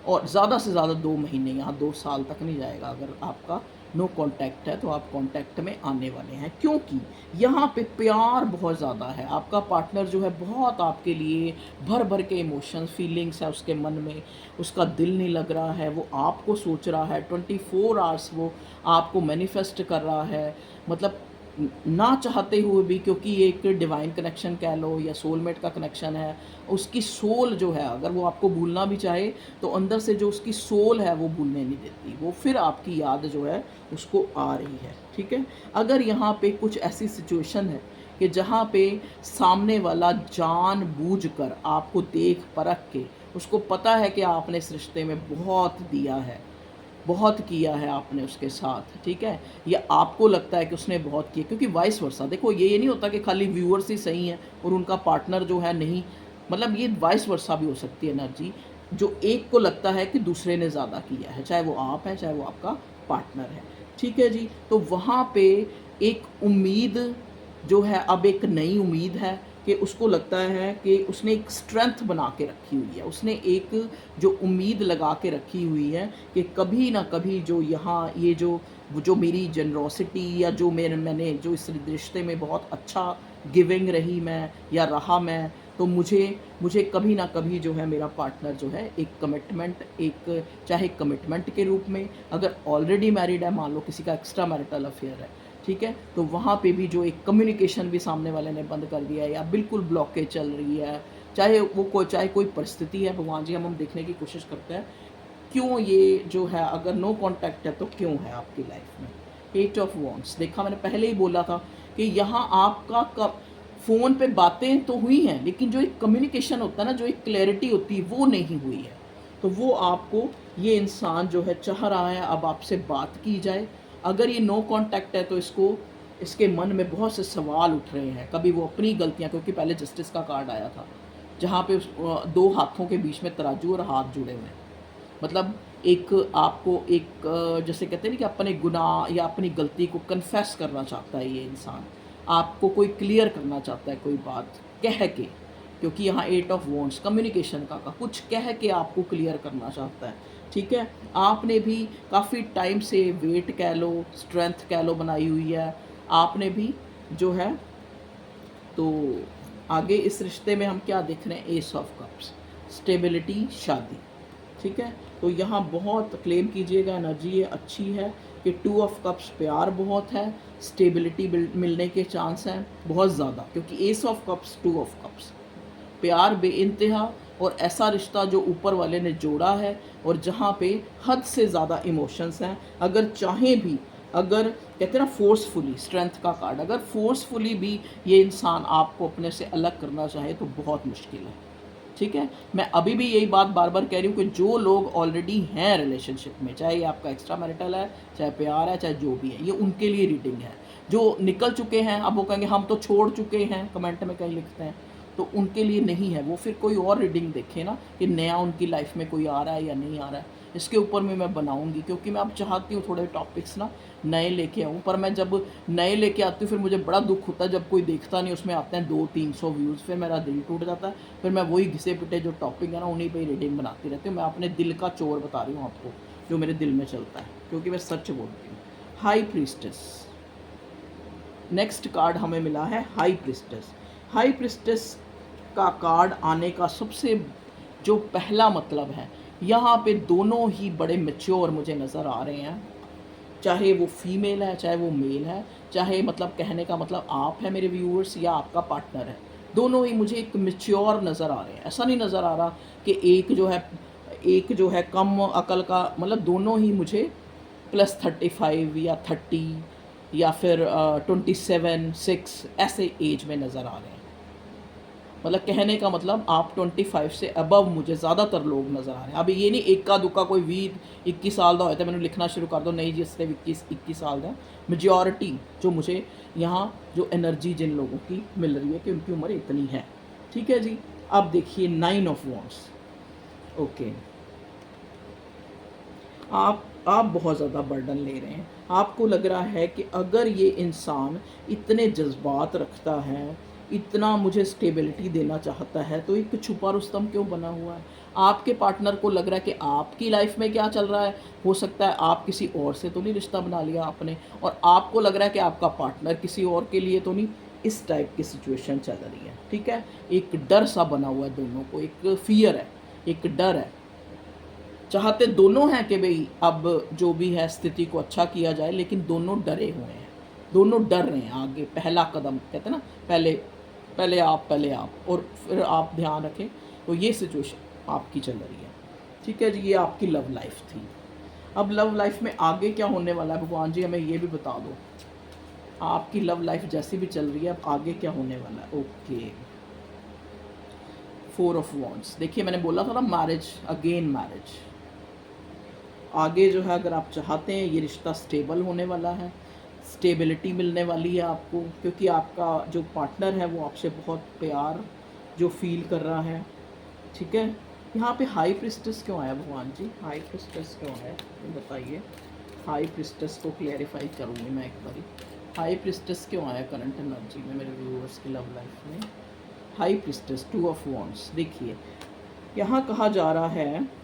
और ज़्यादा से ज़्यादा 2 महीने, यहाँ 2 साल तक नहीं जाएगा। अगर आपका नो कांटेक्ट है तो आप कांटेक्ट में आने वाले हैं, क्योंकि यहाँ पे प्यार बहुत ज़्यादा है। आपका पार्टनर जो है बहुत आपके लिए भर भर के इमोशंस, फीलिंग्स है उसके मन में, उसका दिल नहीं लग रहा है, वो आपको सोच रहा है 24 आवर्स, वो आपको मैनिफेस्ट कर रहा है, मतलब ना चाहते हुए भी, क्योंकि ये एक डिवाइन कनेक्शन कह लो या सोलमेट का कनेक्शन है। उसकी सोल जो है, अगर वो आपको भूलना भी चाहे तो अंदर से जो उसकी सोल है वो भूलने नहीं देती, वो फिर आपकी याद जो है उसको आ रही है, ठीक है। अगर यहाँ पे कुछ ऐसी सिचुएशन है कि जहाँ पे सामने वाला जानबूझकर आपको देख परख के, उसको पता है कि आपने इस रिश्ते में बहुत दिया है, बहुत किया है आपने उसके साथ, ठीक है, या आपको लगता है कि उसने बहुत किया, क्योंकि वाइस वर्सा, देखो ये नहीं होता कि खाली व्यूअर्स ही सही हैं और उनका पार्टनर जो है नहीं, मतलब ये वाइस वर्सा भी हो सकती है एनर्जी, जो एक को लगता है कि दूसरे ने ज़्यादा किया है, चाहे वो आप है चाहे वो आपका पार्टनर है, ठीक है जी। तो वहाँ पे एक उम्मीद जो है, अब एक नई उम्मीद है कि उसको लगता है कि उसने एक स्ट्रेंथ बना के रखी हुई है, उसने एक जो उम्मीद लगा के रखी हुई है कि कभी ना कभी जो यहाँ ये जो मेरी जनरोसिटी या जो मैंने जो इस रिश्ते में बहुत अच्छा गिविंग रही मैं या रहा मैं, तो मुझे कभी ना कभी जो है मेरा पार्टनर जो है एक कमिटमेंट, एक चाहे कमिटमेंट के रूप में, अगर ऑलरेडी मैरिड है, मान लो किसी का एक्स्ट्रा मैरिटल अफेयर है, ठीक है, तो वहाँ पे भी जो एक कम्युनिकेशन भी सामने वाले ने बंद कर दिया है या बिल्कुल ब्लॉकेज चल रही है, चाहे कोई परिस्थिति है, भगवान जी हम देखने की कोशिश करते हैं क्यों ये जो है, अगर नो कांटेक्ट है तो क्यों है आपकी लाइफ में। 8 ऑफ वॉन्ड्स देखा, मैंने पहले ही बोला था कि यहाँ आपका फ़ोन पे बातें तो हुई हैं, लेकिन जो एक कम्युनिकेशन होता है ना, जो एक क्लैरिटी होती है, वो नहीं हुई है। तो वो आपको ये इंसान जो है चाह रहा है अब आपसे बात की जाए। अगर ये नो कांटेक्ट है तो इसके मन में बहुत से सवाल उठ रहे हैं, कभी वो अपनी गलतियाँ, क्योंकि पहले जस्टिस का कार्ड आया था जहाँ पे 2 हाथों के बीच में तराजू और हाथ जुड़े हुए हैं, मतलब एक आपको एक जैसे कहते हैं ना कि अपने गुनाह या अपनी गलती को कन्फेस करना चाहता है ये इंसान, आपको कोई क्लियर करना चाहता है कोई बात कह के, क्योंकि यहाँ 8 ऑफ वॉन्ड्स कम्युनिकेशन का कुछ कह के आपको क्लियर करना चाहता है, ठीक है। आपने भी काफ़ी टाइम से वेट कह लो, स्ट्रेंथ कह लो बनाई हुई है आपने भी जो है। तो आगे इस रिश्ते में हम क्या देख रहे हैं, एस ऑफ कप्स, स्टेबिलिटी, शादी, ठीक है। तो यहाँ बहुत क्लेम कीजिएगा, एनर्जी ये अच्छी है कि 2 ऑफ कप्स प्यार बहुत है, स्टेबिलिटी मिलने के चांस हैं बहुत ज़्यादा, क्योंकि S of cups 2 of cups, प्यार बेइंतहा और ऐसा रिश्ता जो ऊपर वाले ने जोड़ा है और जहाँ पे हद से ज़्यादा इमोशंस हैं। अगर चाहें भी, अगर कहते हैं ना फोर्सफुली, स्ट्रेंथ का कार्ड, अगर फोर्सफुली भी ये इंसान आपको अपने से अलग करना चाहे तो बहुत मुश्किल है। ठीक है, मैं अभी भी यही बात बार बार कह रही हूँ कि जो लोग ऑलरेडी हैं रिलेशनशिप में, चाहे ये आपका एक्स्ट्रा मैरिटल है, चाहे प्यार है, चाहे जो भी है, ये उनके लिए रीडिंग है। जो निकल चुके हैं, अब वो कहेंगे हम तो छोड़ चुके हैं, कमेंट में कहीं लिखते हैं, तो उनके लिए नहीं है। वो फिर कोई और रीडिंग देखें ना कि नया उनकी लाइफ में कोई आ रहा है या नहीं आ रहा है। इसके ऊपर में मैं बनाऊंगी, क्योंकि मैं अब चाहती हूँ थोड़े टॉपिक्स ना नए लेके आऊँ। पर मैं जब नए लेके आती हूँ फिर मुझे बड़ा दुख होता है जब कोई देखता नहीं, उसमें आते हैं 200-300 व्यूज़, फिर मेरा दिल टूट जाता है। फिर मैं वही घिसे पिटे जो टॉपिक है ना उन्हीं पे रीडिंग बनाती रहती हूँ। मैं अपने दिल का चोर बता रही हूँ आपको, जो मेरे दिल में चलता है, क्योंकि मैं सच बोलती हूँ। हाई प्रीस्टेस, नेक्स्ट कार्ड हमें मिला है हाई प्रीस्टेस। हाई प्रीस्टेस का कार्ड आने का सबसे जो पहला मतलब है, यहाँ पे दोनों ही बड़े मैच्योर मुझे नज़र आ रहे हैं। चाहे वो फीमेल है, चाहे वो मेल है, चाहे मतलब कहने का मतलब आप है मेरे व्यूअर्स या आपका पार्टनर है, दोनों ही मुझे एक मैच्योर नज़र आ रहे हैं। ऐसा नहीं नज़र आ रहा कि एक जो है कम अकल का, मतलब दोनों ही मुझे +35 या 30 या फिर 27-6 ऐसे एज में नज़र आ रहे हैं। मतलब कहने का मतलब आप 25 से अबव मुझे ज़्यादातर लोग नज़र आ रहे हैं। अभी ये नहीं एक का दुक्का कोई 20-21 साल का होता है मैंने लिखना शुरू कर दो, नहीं जिससे 21 साल का मेजॉरिटी जो मुझे यहाँ जो एनर्जी जिन लोगों की मिल रही है कि उनकी उम्र इतनी है। ठीक है जी, अब देखिए 9 ऑफ वॉन्ड्स। ओके, आप बहुत ज़्यादा बर्डन ले रहे हैं। आपको लग रहा है कि अगर ये इंसान इतने जज्बात रखता है, इतना मुझे स्टेबिलिटी देना चाहता है, तो एक छुपा रुस्तम क्यों बना हुआ है? आपके पार्टनर को लग रहा है कि आपकी लाइफ में क्या चल रहा है, हो सकता है आप किसी और से तो नहीं रिश्ता बना लिया आपने, और आपको लग रहा है कि आपका पार्टनर किसी और के लिए तो नहीं। इस टाइप की सिचुएशन चल रही है। ठीक है, एक डर सा बना हुआ है दोनों को, एक फियर है, एक डर है। चाहते दोनों हैं कि भाई अब जो भी है स्थिति को अच्छा किया जाए, लेकिन दोनों डरे हुए हैं, दोनों डर रहे हैं। आगे पहला कदम कहते हैं ना, पहले पहले आप और फिर आप ध्यान रखें। तो ये सिचुएशन आपकी चल रही है। ठीक है जी, ये आपकी लव लाइफ थी। अब लव लाइफ में आगे क्या होने वाला है भगवान जी, हमें ये भी बता दो। आपकी लव लाइफ जैसी भी चल रही है, अब आगे क्या होने वाला है? Okay, 4 of wands. देखिए मैंने बोला था ना, मैरिज, अगेन मैरिज। आगे जो है अगर आप चाहते हैं ये रिश्ता स्टेबल होने वाला है, स्टेबिलिटी मिलने वाली है आपको, क्योंकि आपका जो पार्टनर है वो आपसे बहुत प्यार जो फील कर रहा है। ठीक है, यहाँ पे हाई प्रिस्टेस क्यों आया भगवान जी? हाई प्रिस्टेस क्यों है ये बताइए। हाई प्रिस्टेस को क्लियरिफाई करूँगी मैं एक बारी। हाई प्रिस्टेस क्यों आया करंट एनर्जी में मेरे व्यूअर्स की लव लाइफ में? High priestess, 2 of wands. देखिए यहाँ कहा जा रहा है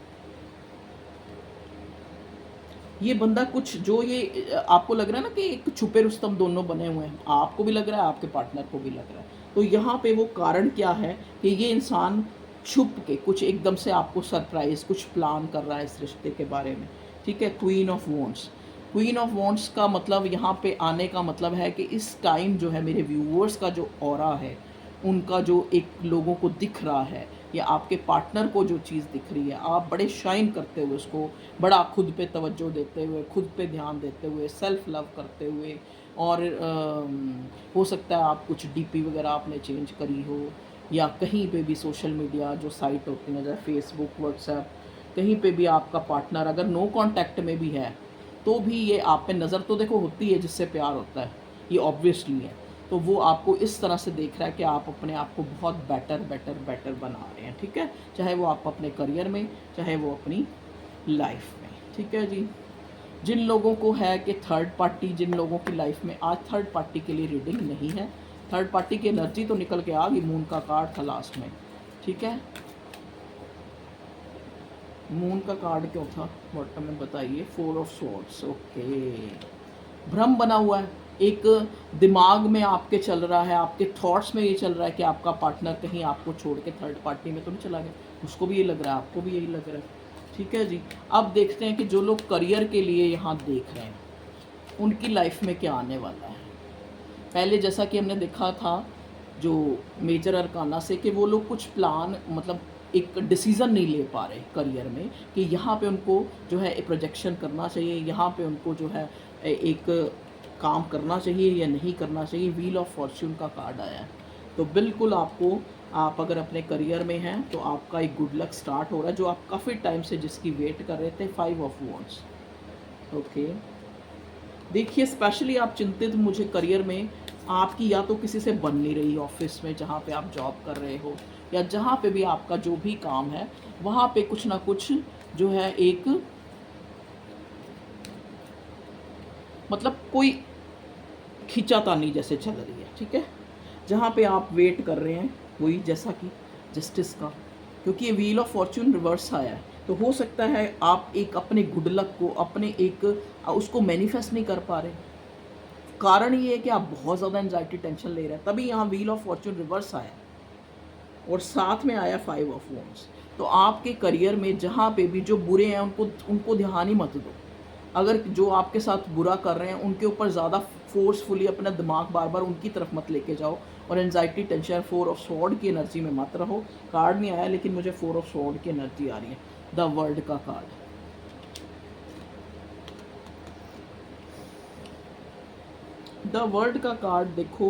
ये बंदा कुछ जो ये आपको लग रहा है ना कि एक छुपे रुस्तम दोनों बने हुए हैं, आपको भी लग रहा है, आपके पार्टनर को भी लग रहा है। तो यहाँ पे वो कारण क्या है कि ये इंसान छुप के कुछ एकदम से आपको सरप्राइज कुछ प्लान कर रहा है इस रिश्ते के बारे में। ठीक है, queen of wands. Queen of wands का मतलब यहाँ पे आने का मतलब है कि इस टाइम जो है मेरे व्यूअर्स का जो ऑरा है, उनका जो एक लोगों को दिख रहा है या आपके पार्टनर को जो चीज़ दिख रही है, आप बड़े शाइन करते हुए उसको, बड़ा खुद पे तवज्जो देते हुए, खुद पे ध्यान देते हुए, सेल्फ लव करते हुए, और हो सकता है आप कुछ डीपी वगैरह आपने चेंज करी हो, या कहीं पे भी सोशल मीडिया जो साइट होती हैं जैसे फेसबुक, व्हाट्सएप, कहीं पे भी आपका पार्टनर अगर नो कांटेक्ट में भी है तो भी ये आप पे नज़र तो देखो होती है, जिससे प्यार होता है, ये ऑब्वियसली है। तो वो आपको इस तरह से देख रहा है कि आप अपने आप को बहुत बेटर बना रहे हैं। ठीक है, चाहे वो आप अपने करियर में, चाहे वो अपनी लाइफ में। ठीक है जी, जिन लोगों को है कि थर्ड पार्टी, जिन लोगों की लाइफ में आज थर्ड पार्टी के लिए रीडिंग नहीं है, थर्ड पार्टी की एनर्जी तो निकल के आ गई, मून का कार्ड था लास्ट में। ठीक है, मून का कार्ड क्यों था बॉटम में बताइए? 4 ऑफ स्वॉर्ड्स। ओके, भ्रम बना हुआ है, एक दिमाग में आपके चल रहा है, आपके थॉट्स में ये चल रहा है कि आपका पार्टनर कहीं आपको छोड़ के थर्ड पार्टी में तो नहीं चला गया। उसको भी ये लग रहा है, आपको भी यही लग रहा है। ठीक है जी, अब देखते हैं कि जो लोग करियर के लिए यहाँ देख रहे हैं उनकी लाइफ में क्या आने वाला है। पहले जैसा कि हमने देखा था जो मेजर अरकाना से कि वो लोग कुछ प्लान मतलब एक डिसीज़न नहीं ले पा रहे करियर में कि यहाँ पे उनको जो है प्रोजेक्शन करना चाहिए, यहाँ पे उनको जो है एक काम करना चाहिए या नहीं करना चाहिए। व्हील ऑफ फॉर्च्यून का कार्ड आया है, तो बिल्कुल आपको, आप अगर अपने करियर में हैं तो आपका एक गुड लक स्टार्ट हो रहा है, जो आप काफ़ी टाइम से जिसकी वेट कर रहे थे। 5 ऑफ वॉन्ड्स। ओके, देखिए स्पेशली आप चिंतित मुझे करियर में आपकी या तो किसी से बन नहीं रही ऑफिस में जहाँ पे आप जॉब कर रहे हो, या जहाँ पे भी आपका जो भी काम है वहाँ पे कुछ ना कुछ जो है एक मतलब कोई खींचातानी जैसे चल रही है, ठीक है। जहाँ पे आप वेट कर रहे हैं वही, जैसा कि जस्टिस का, क्योंकि ये व्हील ऑफ फॉर्च्यून रिवर्स आया है, तो हो सकता है आप एक अपने गुड लक को, अपने एक उसको मैनिफेस्ट नहीं कर पा रहे। कारण ये है कि आप बहुत ज़्यादा एंजाइटी टेंशन ले रहे हैं, तभी यहाँ व्हील ऑफ फॉर्च्यून रिवर्स आया और साथ में आया 5 ऑफ वॉन्ड्स। तो आपके करियर में जहाँ पे भी जो बुरे हैं उनको उनको ध्यान ही मत दो। अगर जो आपके साथ बुरा कर रहे हैं उनके ऊपर ज़्यादा फोर्सफुली अपना दिमाग बार बार उनकी तरफ मत लेके जाओ, और एनजाइटी टेंशन 4 ऑफ स्वॉर्ड की एनर्जी में मत रहो। कार्ड नहीं आया लेकिन मुझे 4 ऑफ स्वॉर्ड की एनर्जी आ रही है, द वर्ल्ड का कार्ड। द वर्ल्ड का कार्ड देखो,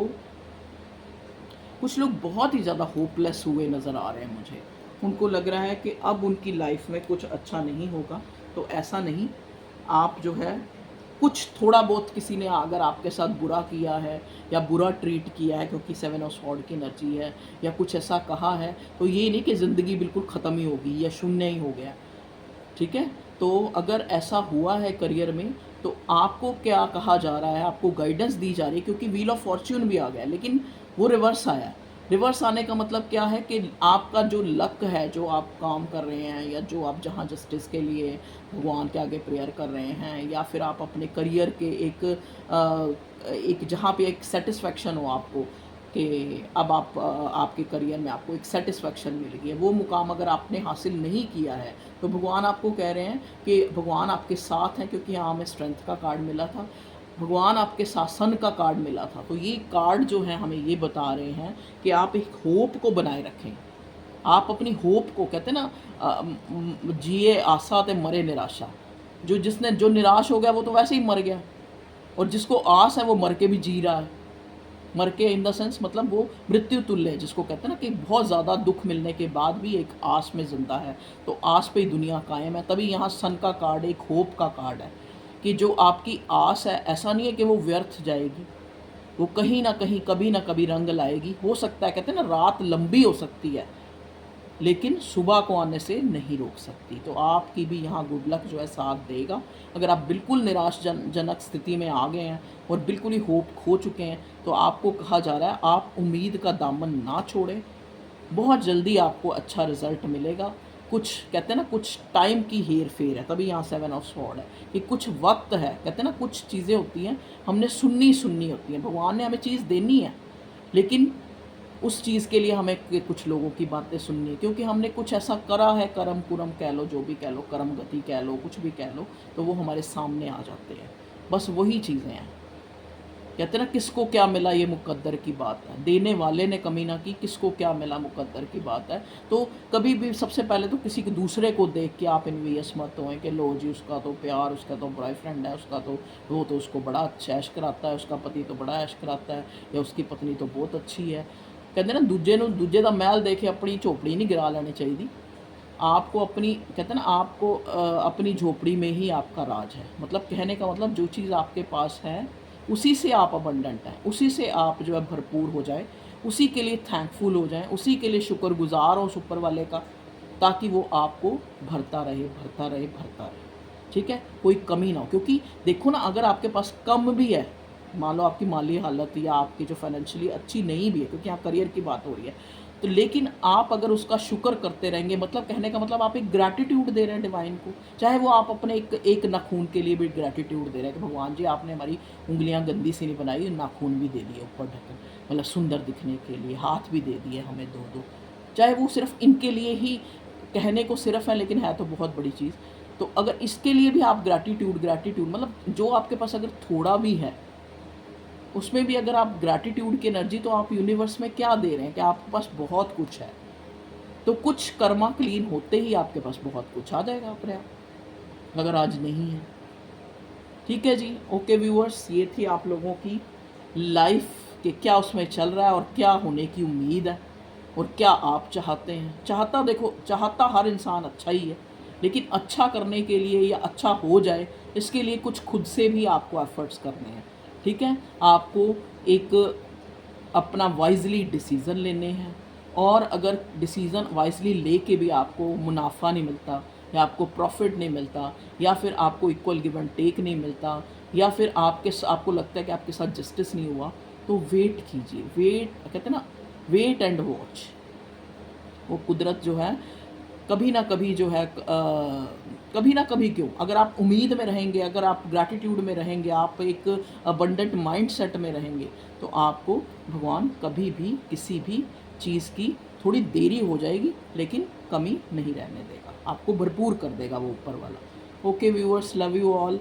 कुछ लोग बहुत ही ज़्यादा होपलेस हुए नज़र आ रहे हैं मुझे। उनको लग रहा है कि अब उनकी लाइफ में कुछ अच्छा नहीं होगा, तो ऐसा नहीं। आप जो है कुछ थोड़ा बहुत किसी ने अगर आपके साथ बुरा किया है या बुरा ट्रीट किया है, क्योंकि 7 ऑफ स्वॉर्ड की एनर्जी है, या कुछ ऐसा कहा है, तो ये नहीं कि ज़िंदगी बिल्कुल ख़त्म ही होगी या शून्य ही हो गया, ठीक है। तो अगर ऐसा हुआ है करियर में, तो आपको क्या कहा जा रहा है, आपको गाइडेंस दी जा रही है, क्योंकि व्हील ऑफ फॉर्च्यून भी आ गया लेकिन वो रिवर्स आया। रिवर्स आने का मतलब क्या है कि आपका जो लक है, जो आप काम कर रहे हैं, या जो आप जहाँ जस्टिस के लिए भगवान के आगे प्रेयर कर रहे हैं, या फिर आप अपने करियर के एक जहाँ पे एक सेटिस्फेक्शन हो आपको कि अब आप आपके करियर में आपको एक सेटिस्फेक्शन मिल गई है, वो मुकाम अगर आपने हासिल नहीं किया है, तो भगवान आपको कह रहे हैं कि भगवान आपके साथ हैं, क्योंकि यहाँ हमें स्ट्रेंथ का कार्ड मिला था, भगवान आपके शासन का कार्ड मिला था। तो ये कार्ड जो है हमें ये बता रहे हैं कि आप एक होप को बनाए रखें। आप अपनी होप को, कहते हैं ना जिए आशा ते मरे निराशा। जो निराश हो गया वो तो वैसे ही मर गया, और जिसको आस है वो मर के भी जी रहा है। मर के इन द सेंस मतलब वो मृत्यु तुल्य है, जिसको कहते हैं ना कि बहुत ज़्यादा दुख मिलने के बाद भी एक आस में जिंदा है, तो आस पे ही दुनिया कायम है। तभी यहाँ सन का कार्ड एक होप का कार्ड है कि जो आपकी आस है, ऐसा नहीं है कि वो व्यर्थ जाएगी, वो कहीं ना कहीं कभी ना कभी रंग लाएगी। हो सकता है, कहते हैं ना, रात लंबी हो सकती है लेकिन सुबह को आने से नहीं रोक सकती। तो आपकी भी यहाँ गुड लक जो है साथ देगा। अगर आप बिल्कुल निराशजनक स्थिति में आ गए हैं और बिल्कुल ही होप खो चुके हैं, तो आपको कहा जा रहा है आप उम्मीद का दामन ना छोड़ें, बहुत जल्दी आपको अच्छा रिजल्ट मिलेगा। कुछ कहते हैं ना, कुछ टाइम की हेर फेर है, तभी यहाँ 7 ऑफ स्वॉर्ड है कि कुछ वक्त है। कहते हैं ना, कुछ चीज़ें होती हैं हमने सुननी होती हैं, भगवान ने हमें चीज़ देनी है, लेकिन उस चीज़ के लिए हमें कुछ लोगों की बातें सुननी है, क्योंकि हमने कुछ ऐसा करा है, कर्म कुरम कह लो, जो भी कह लो, कर्म गति कह लो, कुछ भी कह लो, तो वो हमारे सामने आ जाते हैं। बस वही चीज़ें हैं। कहते हैं ना, किसको क्या मिला ये मुकद्दर की बात है, देने वाले ने कमी ना की, किसको क्या मिला मुकद्दर की बात है। तो कभी भी सबसे पहले तो किसी को दूसरे को देख के आप इन्वियस मत हों कि लो जी उसका तो प्यार, उसका तो बॉयफ्रेंड है, उसका तो वो तो उसको बड़ा अच्छा ऐश कराता है, उसका पति तो बड़ा ऐश कराता है, या उसकी पत्नी तो बहुत अच्छी है। कहते ना, दूजे का महल देखे अपनी झोपड़ी नहीं गिरा लेनी चाहिए। आपको अपनी, कहते हैं ना, आपको अपनी झोपड़ी में ही आपका राज है। मतलब कहने का मतलब, जो चीज़ आपके पास है उसी से आप अबंडेंट हैं, उसी से आप जो है भरपूर हो जाए, उसी के लिए थैंकफुल हो जाएं, उसी के लिए शुक्रगुजार हो ऊपर वाले का, ताकि वो आपको भरता रहे भरता रहे भरता रहे, ठीक है, कोई कमी ना हो। क्योंकि देखो ना, अगर आपके पास कम भी है, मान लो आपकी माली हालत या आपकी जो फाइनेंशियली अच्छी नहीं भी है, क्योंकि यहाँ करियर की बात हो रही है, तो लेकिन आप अगर उसका शुक्र करते रहेंगे, मतलब कहने का मतलब आप एक ग्रैटिट्यूड दे रहे हैं डिवाइन को, चाहे वो आप अपने एक नाखून के लिए भी ग्रैटिट्यूड दे रहे हैं कि भगवान जी आपने हमारी उंगलियां गंदी सी नहीं बनाई, नाखून भी दे दिए ऊपर ढक्कन, मतलब सुंदर दिखने के लिए, हाथ भी दे दिए हमें दो दो, चाहे वो सिर्फ इनके लिए ही कहने को सिर्फ है, लेकिन है तो बहुत बड़ी चीज़। तो अगर इसके लिए भी आप ग्रैटिट्यूड मतलब जो आपके पास अगर थोड़ा भी है, उसमें भी अगर आप ग्रैटिट्यूड की एनर्जी, तो आप यूनिवर्स में क्या दे रहे हैं कि आपके पास बहुत कुछ है। तो कुछ कर्मा क्लीन होते ही आपके पास बहुत कुछ आ जाएगा अपने आप, अगर आज नहीं है। ठीक है जी, ओके व्यूअर्स, ये थी आप लोगों की लाइफ के क्या उसमें चल रहा है और क्या होने की उम्मीद है और क्या आप चाहते हैं। चाहता, देखो, चाहता हर इंसान अच्छा ही है, लेकिन अच्छा करने के लिए या अच्छा हो जाए, इसके लिए कुछ खुद से भी आपको एफर्ट्स करने हैं। ठीक है, आपको एक अपना वाइजली डिसीज़न लेने हैं, और अगर डिसीज़न वाइजली लेके भी आपको मुनाफा नहीं मिलता, या आपको प्रॉफिट नहीं मिलता, या फिर आपको इक्वल गिव एंड टेक नहीं मिलता, या फिर आपको लगता है कि आपके साथ जस्टिस नहीं हुआ, तो वेट कीजिए। वेट, कहते हैं ना, वेट एंड वॉच। वो कुदरत जो है कभी ना कभी जो है कभी ना कभी क्यों, अगर आप उम्मीद में रहेंगे, अगर आप ग्रैटिट्यूड में रहेंगे, आप एक अबंडेंट माइंड सेट में रहेंगे, तो आपको भगवान कभी भी किसी भी चीज़ की थोड़ी देरी हो जाएगी, लेकिन कमी नहीं रहने देगा, आपको भरपूर कर देगा वो ऊपर वाला। Okay viewers, love you all.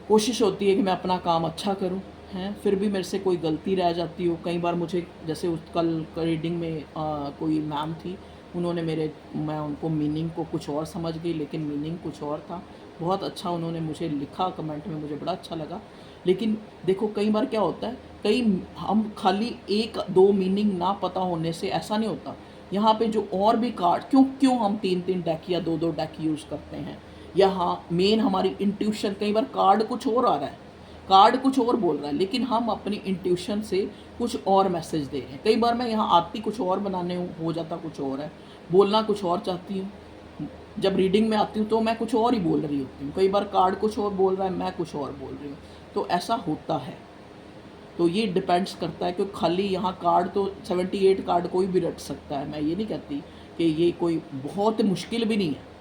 कोशिश होती है कि मैं अपना काम अच्छा करूं, हैं, फिर भी मेरे से कोई गलती रह जाती हो। कई बार मुझे, जैसे उस कल रीडिंग में कोई मैम थी, उन्होंने मैं उनको मीनिंग को कुछ और समझ गई, लेकिन मीनिंग कुछ और था। बहुत अच्छा उन्होंने मुझे लिखा कमेंट में, मुझे बड़ा अच्छा लगा। लेकिन देखो, कई बार क्या होता है, कई हम खाली एक दो मीनिंग ना पता होने से ऐसा नहीं होता। यहाँ पे जो और भी कार्ड, क्यों क्यों हम 3-3 डेक या 2-2 डेक यूज़ करते हैं, या हाँ, मेन हमारी इंट्यूशन, कई बार कार्ड कुछ और आ रहा है, कार्ड कुछ और बोल रहा है, लेकिन हम अपनी इंट्यूशन से कुछ और मैसेज दे रहे हैं। कई बार मैं यहाँ आती कुछ और बनाने हूँ, हो जाता कुछ और है, बोलना कुछ और चाहती हूँ, जब रीडिंग में आती हूँ तो मैं कुछ और ही बोल रही होती हूँ। कई बार कार्ड कुछ और बोल रहा है, मैं कुछ और बोल रही हूँ, तो ऐसा होता है। तो ये डिपेंड्स करता है, क्योंकि खाली यहाँ कार्ड तो 78 कार्ड कोई भी रट सकता है। मैं ये नहीं कहती कि ये कोई बहुत मुश्किल भी नहीं है,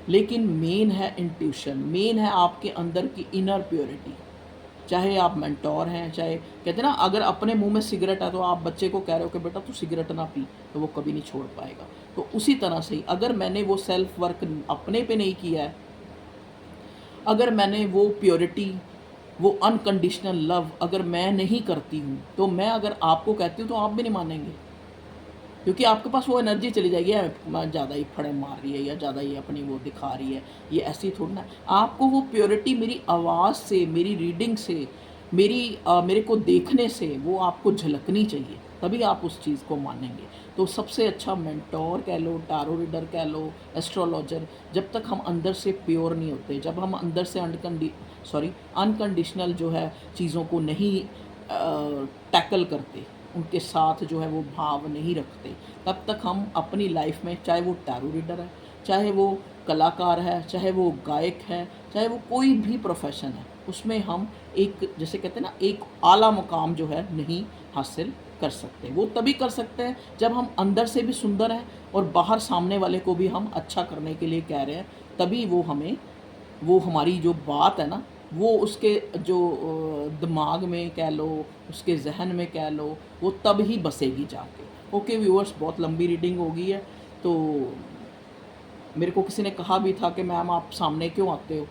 लेकिन मेन है इंट्यूशन, मेन है आपके अंदर की इनर प्योरिटी। चाहे आप मेंटोर हैं, चाहे, कहते हैं ना, अगर अपने मुंह में सिगरेट है तो आप बच्चे को कह रहे हो कि बेटा तू सिगरेट ना पी, तो वो कभी नहीं छोड़ पाएगा। तो उसी तरह से ही, अगर मैंने वो सेल्फ वर्क अपने पे नहीं किया है, अगर मैंने वो प्योरिटी, वो अनकंडीशनल लव अगर मैं नहीं करती हूँ, तो मैं अगर आपको कहती हूँ तो आप भी नहीं मानेंगे, क्योंकि आपके पास वो एनर्जी चली जाएगी, ज़्यादा ही फड़े मार रही है, या ज़्यादा ही अपनी वो दिखा रही है, ये ऐसी थोड़ी ना। आपको वो प्योरिटी मेरी आवाज़ से, मेरी रीडिंग से, मेरे को देखने से वो आपको झलकनी चाहिए, तभी आप उस चीज़ को मानेंगे। तो सबसे अच्छा मेंटोर कह लो, टारो रीडर कह लो, एस्ट्रोलॉजर, जब तक हम अंदर से प्योर नहीं होते, जब हम अंदर से अनकंडीशनल जो है चीज़ों को नहीं टैकल करते, उनके साथ जो है वो भाव नहीं रखते, तब तक हम अपनी लाइफ में, चाहे वो टैरो रीडर है, चाहे वो कलाकार है, चाहे वो गायक है, चाहे वो कोई भी प्रोफेशन है, उसमें हम एक, जैसे कहते हैं ना, एक आला मुकाम जो है नहीं हासिल कर सकते। वो तभी कर सकते हैं जब हम अंदर से भी सुंदर हैं और बाहर सामने वाले को भी हम अच्छा करने के लिए कह रहे हैं, तभी वो हमें, वो हमारी जो बात है ना, वो उसके जो दिमाग में कह लो, उसके जहन में कह लो, वो तब ही बसेगी जाके। ओके व्यूअर्स, बहुत लंबी रीडिंग हो गई है, तो मेरे को किसी ने कहा भी था कि मैम आप सामने क्यों आते हो,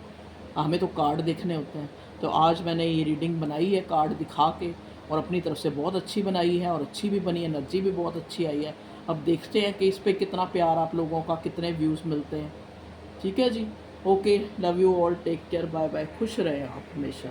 हमें तो कार्ड देखने होते हैं। तो आज मैंने ये रीडिंग बनाई है कार्ड दिखा के, और अपनी तरफ से बहुत अच्छी बनाई है, और अच्छी भी बनी, एनर्जी भी बहुत अच्छी आई है। अब देखते हैं कि इस पर कितना प्यार आप लोगों का, कितने व्यूज़ मिलते हैं। ठीक है जी, okay, love you all, take care, bye bye, खुश रहें आप हमेशा।